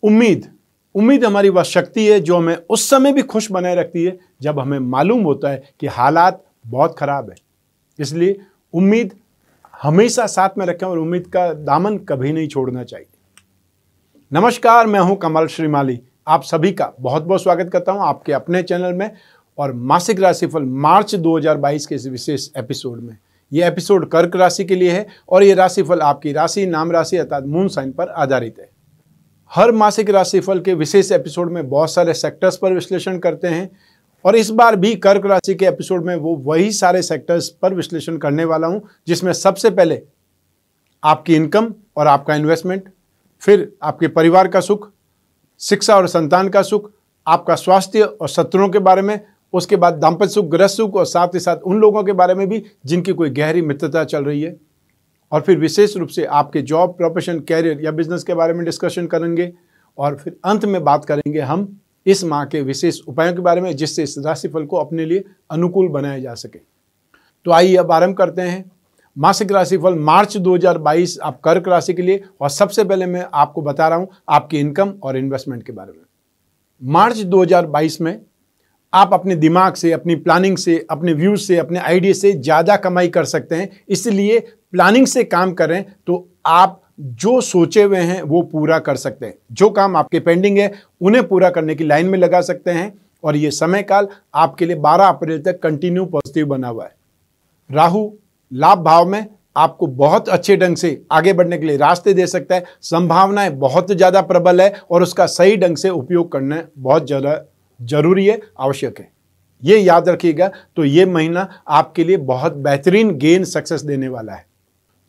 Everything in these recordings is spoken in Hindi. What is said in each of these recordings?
उम्मीद उम्मीद हमारी वह शक्ति है जो हमें उस समय भी खुश बनाए रखती है जब हमें मालूम होता है कि हालात बहुत खराब है। इसलिए उम्मीद हमेशा साथ में रखें और उम्मीद का दामन कभी नहीं छोड़ना चाहिए। नमस्कार, मैं हूं कमल श्रीमाली। आप सभी का बहुत बहुत स्वागत करता हूं आपके अपने चैनल में और मासिक राशिफल मार्च 2022 के इस विशेष एपिसोड में। यह एपिसोड कर्क राशि के लिए है और यह राशिफल आपकी राशि, नाम राशि अर्थात मून साइन पर आधारित है। हर मासिक राशिफल के विशेष एपिसोड में बहुत सारे सेक्टर्स पर विश्लेषण करते हैं और इस बार भी कर्क राशि के एपिसोड में वही सारे सेक्टर्स पर विश्लेषण करने वाला हूं, जिसमें सबसे पहले आपकी इनकम और आपका इन्वेस्टमेंट, फिर आपके परिवार का सुख, शिक्षा और संतान का सुख, आपका स्वास्थ्य और शत्रुओं के बारे में, उसके बाद दाम्पत्य सुख, गृह सुख और साथ ही साथ उन लोगों के बारे में भी जिनकी कोई गहरी मित्रता चल रही है, और फिर विशेष रूप से आपके जॉब, प्रोफेशन, कैरियर या बिजनेस के बारे में डिस्कशन करेंगे और फिर अंत में बात करेंगे हम इस माह के विशेष उपायों के बारे में जिससे इस राशिफल को अपने लिए अनुकूल बनाया जा सके। तो आइए अब आरंभ करते हैं मासिक राशिफल मार्च 2022 आप कर्क राशि के लिए। और सबसे पहले मैं आपको बता रहा हूं आपकी इनकम और इन्वेस्टमेंट के बारे में। मार्च 2022 में आप अपने दिमाग से, अपनी प्लानिंग से, अपने व्यूज से, अपने आइडिया से ज़्यादा कमाई कर सकते हैं। इसलिए प्लानिंग से काम करें तो आप जो सोचे हुए हैं वो पूरा कर सकते हैं। जो काम आपके पेंडिंग है उन्हें पूरा करने की लाइन में लगा सकते हैं और ये समय काल आपके लिए 12 अप्रैल तक कंटिन्यू पॉजिटिव बना हुआ है। राहु लाभ भाव में आपको बहुत अच्छे ढंग से आगे बढ़ने के लिए रास्ते दे सकता है। संभावनाएं बहुत ज़्यादा प्रबल है और उसका सही ढंग से उपयोग करना बहुत ज़्यादा जरूरी है, आवश्यक है। ये याद रखिएगा। तो ये महीना आपके लिए बहुत बेहतरीन गेन सक्सेस देने वाला है।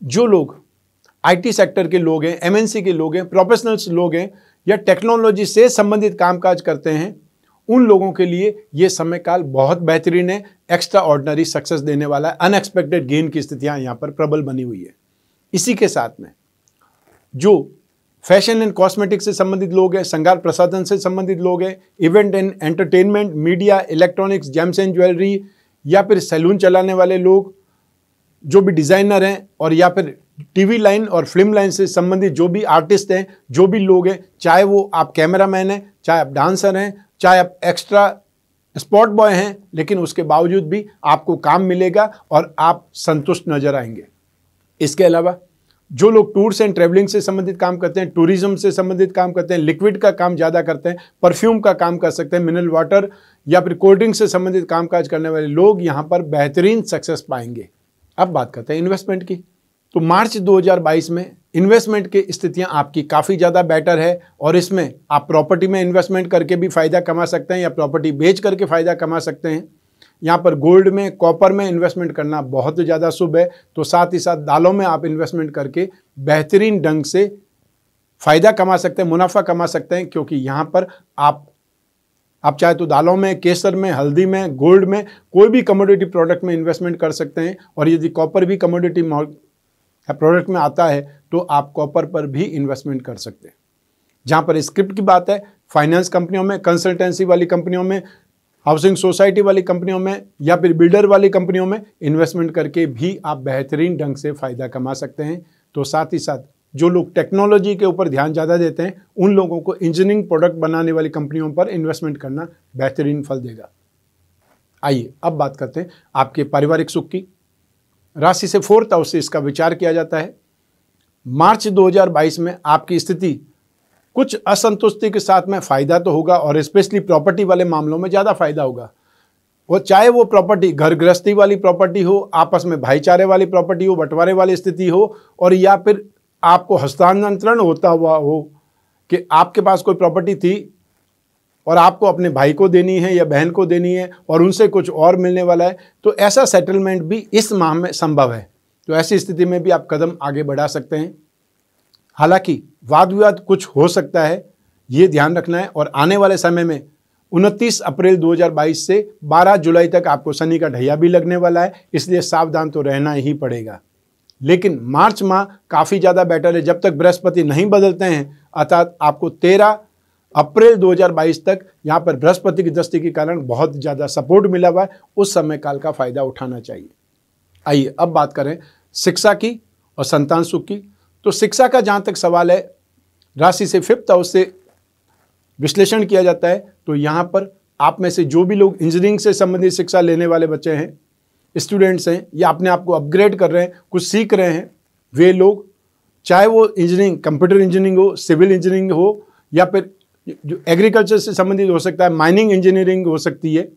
जो लोग आईटी सेक्टर के लोग हैं, एमएनसी के लोग हैं, प्रोफेशनल्स लोग हैं या टेक्नोलॉजी से संबंधित कामकाज करते हैं, उन लोगों के लिए ये समय काल बहुत बेहतरीन है। एक्स्ट्रा ऑर्डिनरी सक्सेस देने वाला है। अनएक्सपेक्टेड गेन की स्थितियां यहाँ पर प्रबल बनी हुई है। इसी के साथ में जो फैशन एंड कॉस्मेटिक से संबंधित लोग हैं, श्रृंगार प्रसाधन से संबंधित लोग हैं, event and entertainment, media, electronics, James and jewellery या फिर सैलून चलाने वाले लोग, जो भी डिज़ाइनर हैं और या फिर टीवी लाइन और फिल्म लाइन से संबंधित जो भी आर्टिस्ट हैं, जो भी लोग हैं, चाहे वो आप कैमरामैन हैं, चाहे आप डांसर हैं, चाहे आप एक्स्ट्रा स्पॉट बॉय हैं, लेकिन उसके बावजूद भी आपको काम मिलेगा और आप संतुष्ट नजर आएंगे। इसके अलावा जो लोग टूर्स एंड ट्रैवलिंग से संबंधित काम करते हैं, टूरिज्म से संबंधित काम करते हैं, लिक्विड का काम ज़्यादा करते हैं, परफ्यूम का काम कर सकते हैं, मिनरल वाटर या फिर कोल्ड ड्रिंक से संबंधित कामकाज करने वाले लोग यहाँ पर बेहतरीन सक्सेस पाएंगे। अब बात करते हैं इन्वेस्टमेंट की। तो मार्च 2022 में इन्वेस्टमेंट की स्थितियां आपकी काफ़ी ज़्यादा बेटर है और इसमें आप प्रॉपर्टी में इन्वेस्टमेंट करके भी फ़ायदा कमा सकते हैं या प्रॉपर्टी बेच करके फ़ायदा कमा सकते हैं। यहाँ पर गोल्ड में, कॉपर में इन्वेस्टमेंट करना बहुत ज़्यादा शुभ है। तो साथ ही साथ दालों में आप इन्वेस्टमेंट करके बेहतरीन ढंग से फ़ायदा कमा सकते हैं, मुनाफा कमा सकते हैं, क्योंकि यहाँ पर आप चाहे तो दालों में, केसर में, हल्दी में, गोल्ड में, कोई भी कमोडिटी प्रोडक्ट में इन्वेस्टमेंट कर सकते हैं। और यदि कॉपर भी कमोडिटी प्रोडक्ट में आता है तो आप कॉपर पर भी इन्वेस्टमेंट कर सकते हैं। जहाँ पर स्क्रिप्ट की बात है, फाइनेंस कंपनियों में, कंसल्टेंसी वाली कंपनियों में, हाउसिंग सोसाइटी वाली कंपनियों में या फिर बिल्डर वाली कंपनियों में इन्वेस्टमेंट करके भी आप बेहतरीन ढंग से फ़ायदा कमा सकते हैं। तो साथ ही साथ जो लोग टेक्नोलॉजी के ऊपर ध्यान ज़्यादा देते हैं, उन लोगों को इंजीनियरिंग प्रोडक्ट बनाने वाली कंपनियों पर इन्वेस्टमेंट करना बेहतरीन फल देगा। आइए अब बात करते हैं आपके पारिवारिक सुख की। राशि से 4th हाउस से इसका विचार किया जाता है। मार्च 2022 में आपकी स्थिति कुछ असंतुष्टि के साथ में फ़ायदा तो होगा और स्पेशली प्रॉपर्टी वाले मामलों में ज़्यादा फायदा होगा। वो चाहे वो प्रॉपर्टी घर गृहस्थी वाली प्रॉपर्टी हो, आपस में भाईचारे वाली प्रॉपर्टी हो, बंटवारे वाली स्थिति हो, और या फिर आपको हस्तांतरण होता हुआ हो कि आपके पास कोई प्रॉपर्टी थी और आपको अपने भाई को देनी है या बहन को देनी है और उनसे कुछ और मिलने वाला है, तो ऐसा सेटलमेंट भी इस माह में संभव है। तो ऐसी स्थिति में भी आप कदम आगे बढ़ा सकते हैं। हालांकि वाद विवाद कुछ हो सकता है, ये ध्यान रखना है। और आने वाले समय में 29 अप्रैल 2022 से 12 जुलाई तक आपको शनि का ढैया भी लगने वाला है, इसलिए सावधान तो रहना ही पड़ेगा। लेकिन मार्च माह काफ़ी ज़्यादा बेटर है जब तक बृहस्पति नहीं बदलते हैं, अर्थात आपको 13 अप्रैल 2022 तक यहाँ पर बृहस्पति की दृष्टि के कारण बहुत ज़्यादा सपोर्ट मिला हुआ है। उस समय काल का फ़ायदा उठाना चाहिए। आइए अब बात करें शिक्षा की और संतान सुख की। तो शिक्षा का जहाँ तक सवाल है, राशि से 5th हाउस से विश्लेषण किया जाता है तो यहाँ पर आप में से जो भी लोग इंजीनियरिंग से संबंधित शिक्षा लेने वाले बच्चे हैं, स्टूडेंट्स हैं, या अपने आप को अपग्रेड कर रहे हैं, कुछ सीख रहे हैं, वे लोग, चाहे वो इंजीनियरिंग, कंप्यूटर इंजीनियरिंग हो, सिविल इंजीनियरिंग हो, या फिर जो एग्रीकल्चर से संबंधित हो सकता है, माइनिंग इंजीनियरिंग हो सकती है,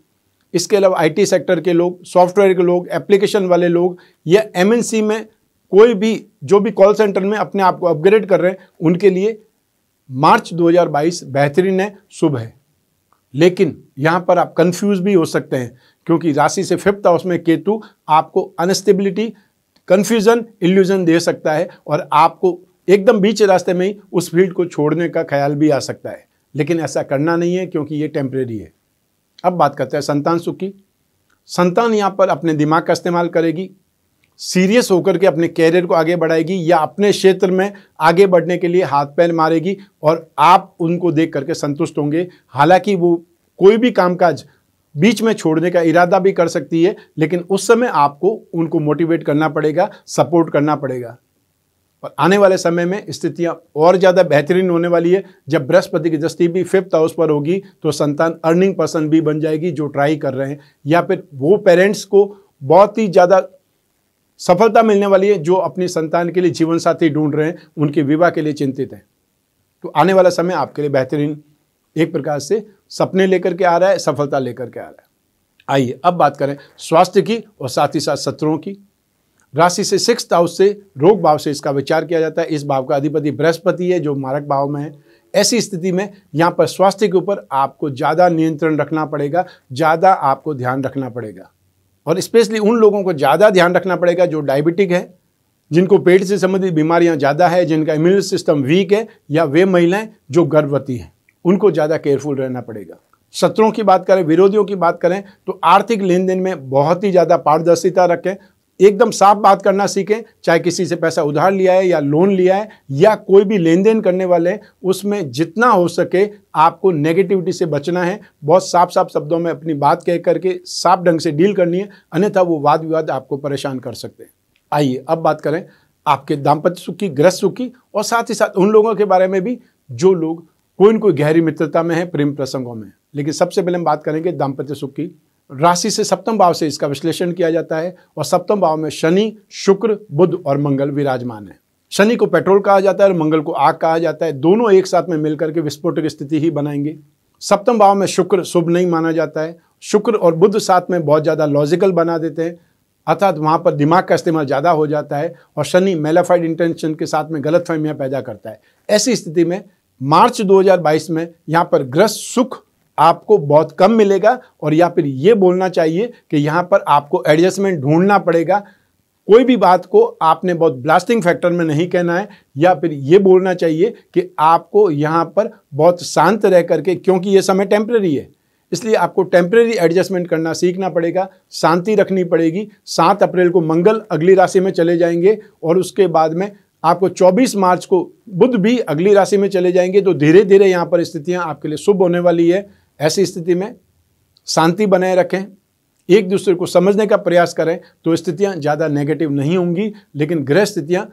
इसके अलावा आईटी सेक्टर के लोग, सॉफ्टवेयर के लोग, एप्लीकेशन वाले लोग, या एमएनसी में कोई भी जो भी कॉल सेंटर में अपने आप को अपग्रेड कर रहे हैं, उनके लिए मार्च 2022 बेहतरीन है, शुभ है। लेकिन यहाँ पर आप कंफ्यूज भी हो सकते हैं, क्योंकि राशि से 5th हाउस में केतु आपको अनस्टेबिलिटी, कंफ्यूजन, इल्यूजन दे सकता है और आपको एकदम बीच रास्ते में ही उस फील्ड को छोड़ने का ख्याल भी आ सकता है। लेकिन ऐसा करना नहीं है, क्योंकि ये टेम्परेरी है। अब बात करते हैं संतान सुख की। संतान यहाँ पर अपने दिमाग का इस्तेमाल करेगी, सीरियस होकर के अपने कैरियर को आगे बढ़ाएगी या अपने क्षेत्र में आगे बढ़ने के लिए हाथ पैर मारेगी और आप उनको देख करके संतुष्ट होंगे। हालांकि वो कोई भी कामकाज बीच में छोड़ने का इरादा भी कर सकती है, लेकिन उस समय आपको उनको मोटिवेट करना पड़ेगा, सपोर्ट करना पड़ेगा। और आने वाले समय में स्थितियां और ज़्यादा बेहतरीन होने वाली है। जब बृहस्पति की दृष्टि भी 5th हाउस पर होगी तो संतान अर्निंग पर्सन भी बन जाएगी, जो ट्राई कर रहे हैं, या फिर वो पेरेंट्स को बहुत ही ज़्यादा सफलता मिलने वाली है जो अपनी संतान के लिए जीवन साथी ढूंढ रहे हैं, उनके विवाह के लिए चिंतित हैं। तो आने वाला समय आपके लिए बेहतरीन एक प्रकार से सपने लेकर के आ रहा है, सफलता लेकर के आ रहा है। आइए अब बात करें स्वास्थ्य की और साथ ही साथ शत्रुओं की। राशि से 6th हाउस से रोग भाव से इसका विचार किया जाता है। इस भाव का अधिपति बृहस्पति है, जो मारक भाव में है। ऐसी स्थिति में यहाँ पर स्वास्थ्य के ऊपर आपको ज़्यादा नियंत्रण रखना पड़ेगा, ज़्यादा आपको ध्यान रखना पड़ेगा। और स्पेशली उन लोगों को ज़्यादा ध्यान रखना पड़ेगा जो डायबिटिक है, जिनको पेट से संबंधित बीमारियां ज़्यादा है, जिनका इम्यून सिस्टम वीक है, या वे महिलाएं जो गर्भवती हैं, उनको ज़्यादा केयरफुल रहना पड़ेगा। शत्रुओं की बात करें, विरोधियों की बात करें, तो आर्थिक लेन देन में बहुत ही ज़्यादा पारदर्शिता रखें, एकदम साफ बात करना सीखें। चाहे किसी से पैसा उधार लिया है या लोन लिया है या कोई भी लेन देन करने वाले हैं, उसमें जितना हो सके आपको नेगेटिविटी से बचना है। बहुत साफ साफ शब्दों में अपनी बात कह करके साफ ढंग से डील करनी है, अन्यथा वो वाद विवाद आपको परेशान कर सकते हैं। आइए अब बात करें आपके दाम्पत्य सुख की, गृह सुख की, और साथ ही साथ उन लोगों के बारे में भी जो लोग कोई न कोई गहरी मित्रता में है, प्रेम प्रसंगों में। लेकिन सबसे पहले हम बात करेंगे दाम्पत्य सुख की। राशि से 7वें भाव से इसका विश्लेषण किया जाता है और 7वें भाव में शनि, शुक्र, बुध और मंगल विराजमान है। शनि को पेट्रोल कहा जाता है और मंगल को आग कहा जाता है। दोनों एक साथ में मिलकर के विस्फोटक स्थिति ही बनाएंगे। 7वें भाव में शुक्र शुभ नहीं माना जाता है। शुक्र और बुध साथ में बहुत ज़्यादा लॉजिकल बना देते हैं, अर्थात वहाँ पर दिमाग का इस्तेमाल ज़्यादा हो जाता है। और शनि मेलाफाइड इंटेंशन के साथ में गलतफहमियाँ पैदा करता है। ऐसी स्थिति में मार्च 2022 में यहाँ पर गृह सुख आपको बहुत कम मिलेगा, और या फिर ये बोलना चाहिए कि यहाँ पर आपको एडजस्टमेंट ढूंढना पड़ेगा। कोई भी बात को आपने बहुत ब्लास्टिंग फैक्टर में नहीं कहना है, या फिर ये बोलना चाहिए कि आपको यहाँ पर बहुत शांत रह करके, क्योंकि ये समय टेम्परेरी है, इसलिए आपको टेम्परेरी एडजस्टमेंट करना सीखना पड़ेगा, शांति रखनी पड़ेगी। 7 अप्रैल को मंगल अगली राशि में चले जाएंगे और उसके बाद में आपको 24 मार्च को बुध भी अगली राशि में चले जाएंगे। तो धीरे धीरे यहाँ पर स्थितियाँ आपके लिए शुभ होने वाली है। ऐसी स्थिति में शांति बनाए रखें, एक दूसरे को समझने का प्रयास करें, तो स्थितियां ज़्यादा नेगेटिव नहीं होंगी। लेकिन ग्रह स्थितियां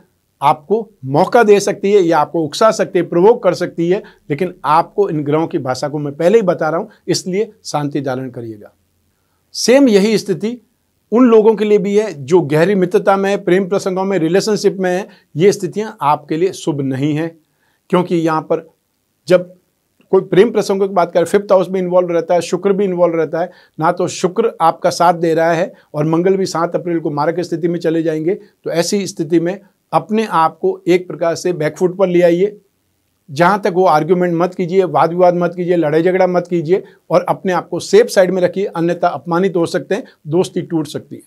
आपको मौका दे सकती है या आपको उकसा सकती है, प्रोवोक कर सकती है, लेकिन आपको इन ग्रहों की भाषा को मैं पहले ही बता रहा हूं, इसलिए शांति धारण करिएगा। सेम यही स्थिति उन लोगों के लिए भी है जो गहरी मित्रता में है, प्रेम प्रसंगों में, रिलेशनशिप में है। ये स्थितियां आपके लिए शुभ नहीं है, क्योंकि यहाँ पर जब कोई प्रेम प्रसंगों की बात करें, 5th हाउस भी इन्वॉल्व रहता है, शुक्र भी इन्वॉल्व रहता है। ना तो शुक्र आपका साथ दे रहा है और मंगल भी 7 अप्रैल को मारक स्थिति में चले जाएंगे। तो ऐसी स्थिति में अपने आप को एक प्रकार से बैकफुट पर ले आइए। जहाँ तक वो आर्ग्यूमेंट मत कीजिए, वाद विवाद मत कीजिए, लड़ाई झगड़ा मत कीजिए, और अपने आप को सेफ साइड में रखिए, अन्यथा अपमानित हो सकते हैं, दोस्ती टूट सकती है।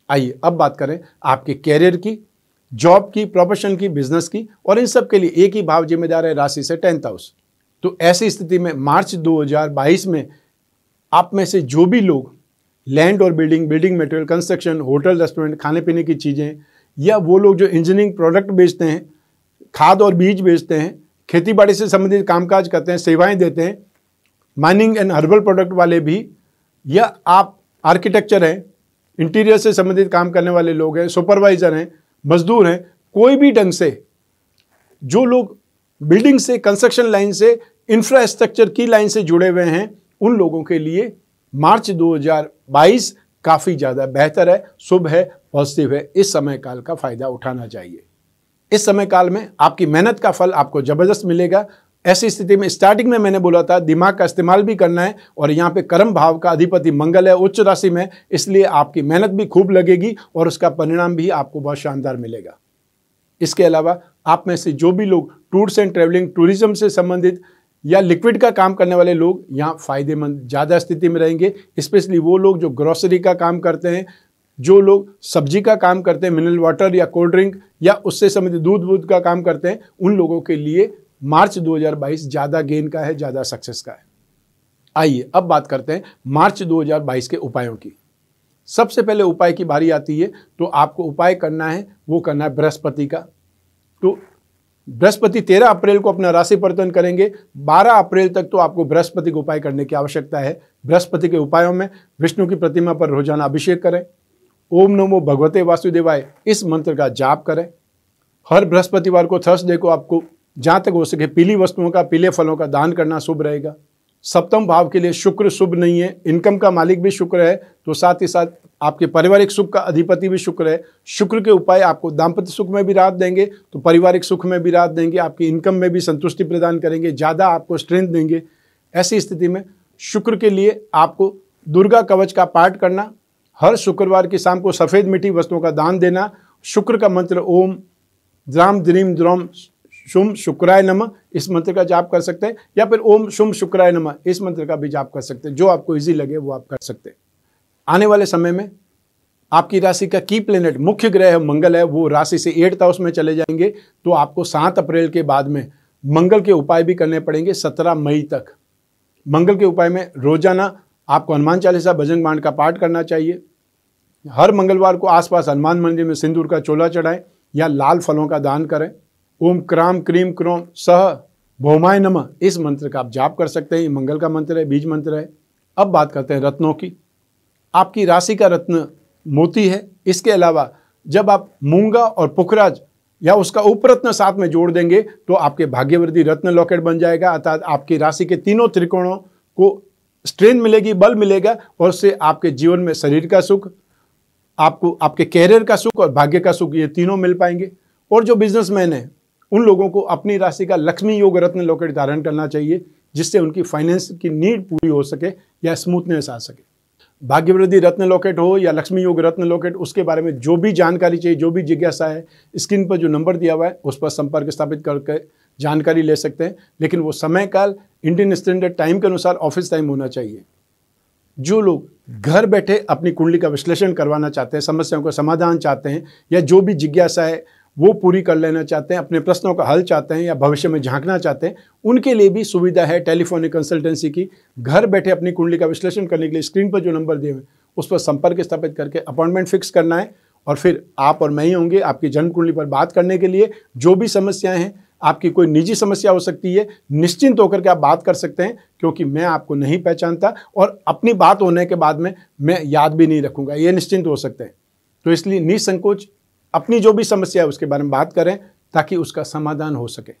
आइए अब बात करें आपके कैरियर की, जॉब की, प्रोफेशन की, बिजनेस की, और इन सब के लिए एक ही भाव जिम्मेदार है, राशि से 10th हाउस। तो ऐसी स्थिति में मार्च 2022 में आप में से जो भी लोग लैंड और building material, construction, hotel, restaurant, खाने पीने की चीज़ें, या वो लोग जो इंजीनियरिंग प्रोडक्ट बेचते हैं, खाद और बीज बेचते हैं, खेती बाड़ी से संबंधित कामकाज करते हैं, सेवाएं देते हैं, माइनिंग एंड हर्बल प्रोडक्ट वाले भी, या आप आर्किटेक्चर हैं, इंटीरियर से संबंधित काम करने वाले लोग हैं, सुपरवाइज़र हैं, मजदूर हैं, कोई भी ढंग से जो लोग बिल्डिंग से, कंस्ट्रक्शन लाइन से इंफ्रास्ट्रक्चर की लाइन से जुड़े हुए हैं उन लोगों के लिए मार्च 2022 काफ़ी ज़्यादा बेहतर है, शुभ है, पॉजिटिव है। इस समय काल का फायदा उठाना चाहिए। इस समय काल में आपकी मेहनत का फल आपको जबरदस्त मिलेगा। ऐसी स्थिति में स्टार्टिंग में मैंने बोला था दिमाग का इस्तेमाल भी करना है, और यहाँ पे कर्म भाव का अधिपति मंगल है उच्च राशि में, इसलिए आपकी मेहनत भी खूब लगेगी और उसका परिणाम भी आपको बहुत शानदार मिलेगा। इसके अलावा आप में से जो भी लोग टूर्स एंड ट्रैवलिंग, टूरिज्म से संबंधित या लिक्विड का काम करने वाले लोग यहाँ फायदेमंद ज़्यादा स्थिति में रहेंगे। स्पेशली वो लोग जो ग्रोसरी का काम करते हैं, जो लोग सब्जी का काम करते हैं, मिनरल वाटर या कोल्ड ड्रिंक या उससे संबंधित दूध का काम करते हैं, उन लोगों के लिए मार्च 2022 ज़्यादा गेन का है, ज़्यादा सक्सेस का है। आइए अब बात करते हैं मार्च 2022 के उपायों की। सबसे पहले उपाय की बारी आती है, तो आपको उपाय करना है, वो करना है बृहस्पति का। तो बृहस्पति 13 अप्रैल को अपना राशि परिवर्तन करेंगे। 12 अप्रैल तक तो आपको बृहस्पति को उपाय करने की आवश्यकता है। बृहस्पति के उपायों में विष्णु की प्रतिमा पर रोजाना अभिषेक करें, ओम नमो भगवते वासुदेवाय इस मंत्र का जाप करें। हर बृहस्पतिवार को, थर्सडे को आपको जहाँ तक हो सके पीली वस्तुओं का, पीले फलों का दान करना शुभ रहेगा। सप्तम भाव के लिए शुक्र शुभ नहीं है, इनकम का मालिक भी शुक्र है, तो साथ ही साथ आपके पारिवारिक सुख का अधिपति भी शुक्र है। शुक्र के उपाय आपको दाम्पत्य सुख में भी राहत देंगे, तो पारिवारिक सुख में भी राहत देंगे, आपकी इनकम में भी संतुष्टि प्रदान करेंगे, ज़्यादा आपको स्ट्रेंथ देंगे। ऐसी स्थिति में शुक्र के लिए आपको दुर्गा कवच का पाठ करना, हर शुक्रवार की शाम को सफ़ेद मीठी वस्तुओं का दान देना, शुक्र का मंत्र ओम द्राम द्रीम द्रोम शुम शुक्राय नमः इस मंत्र का जाप कर सकते हैं, या फिर ओम शुम शुक्राय नमः इस मंत्र का भी जाप कर सकते हैं। जो आपको इजी लगे वो आप कर सकते हैं। आने वाले समय में आपकी राशि का की प्लेनेट, मुख्य ग्रह मंगल है, वो राशि से 8th हाउस में चले जाएंगे, तो आपको 7 अप्रैल के बाद में मंगल के उपाय भी करने पड़ेंगे 17 मई तक। मंगल के उपाय में रोजाना आपको हनुमान चालीसा भजन बाण का पाठ करना चाहिए। हर मंगलवार को आसपास हनुमान मंदिर में सिंदूर का चोला चढ़ाएं या लाल फलों का दान करें। ओम क्राम क्रीम क्रोम सह भौमाय नमः इस मंत्र का आप जाप कर सकते हैं। ये मंगल का मंत्र है, बीज मंत्र है। अब बात करते हैं रत्नों की। आपकी राशि का रत्न मोती है। इसके अलावा जब आप मूंगा और पुखराज या उसका उपरत्न साथ में जोड़ देंगे तो आपके भाग्यवृद्धि रत्न लॉकेट बन जाएगा। अर्थात आपकी राशि के तीनों त्रिकोणों को स्ट्रेंथ मिलेगी, बल मिलेगा, और उससे आपके जीवन में शरीर का सुख, आपको आपके कैरियर का सुख और भाग्य का सुख, ये तीनों मिल पाएंगे। और जो बिजनेसमैन है उन लोगों को अपनी राशि का लक्ष्मी योग रत्न लॉकेट धारण करना चाहिए, जिससे उनकी फाइनेंस की नीड पूरी हो सके या स्मूथनेस आ सके। भाग्यवृद्धि रत्न लॉकेट हो या लक्ष्मी योग रत्न लॉकेट, उसके बारे में जो भी जानकारी चाहिए, जो भी जिज्ञासा है, स्क्रीन पर जो नंबर दिया हुआ है उस पर संपर्क स्थापित करके जानकारी ले सकते हैं। लेकिन वो समय काल इंडियन स्टैंडर्ड टाइम के अनुसार ऑफिस टाइम होना चाहिए। जो लोग घर बैठे अपनी कुंडली का विश्लेषण करवाना चाहते हैं, समस्याओं का समाधान चाहते हैं, या जो भी जिज्ञासा है वो पूरी कर लेना चाहते हैं, अपने प्रश्नों का हल चाहते हैं, या भविष्य में झांकना चाहते हैं, उनके लिए भी सुविधा है टेलीफोनिक कंसल्टेंसी की। घर बैठे अपनी कुंडली का विश्लेषण करने के लिए स्क्रीन पर जो नंबर दिए हुए उस पर संपर्क स्थापित करके अपॉइंटमेंट फिक्स करना है, और फिर आप और मैं ही होंगे आपकी जन्म कुंडली पर बात करने के लिए। जो भी समस्याएं हैं, आपकी कोई निजी समस्या हो सकती है, निश्चिंत होकर के आप बात कर सकते हैं, क्योंकि मैं आपको नहीं पहचानता और अपनी बात होने के बाद में मैं याद भी नहीं रखूंगा, ये निश्चिंत हो सकते हैं। तो इसलिए निसंकोच अपनी जो भी समस्या है उसके बारे में बात करें, ताकि उसका समाधान हो सके।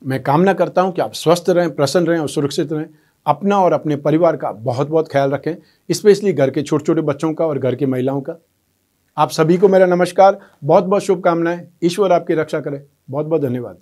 मैं कामना करता हूं कि आप स्वस्थ रहें, प्रसन्न रहें और सुरक्षित रहें। अपना और अपने परिवार का बहुत बहुत ख्याल रखें, स्पेशली घर के छोटे छोटे बच्चों का और घर की महिलाओं का। आप सभी को मेरा नमस्कार, बहुत बहुत शुभकामनाएं। ईश्वर आपकी रक्षा करे। बहुत बहुत धन्यवाद।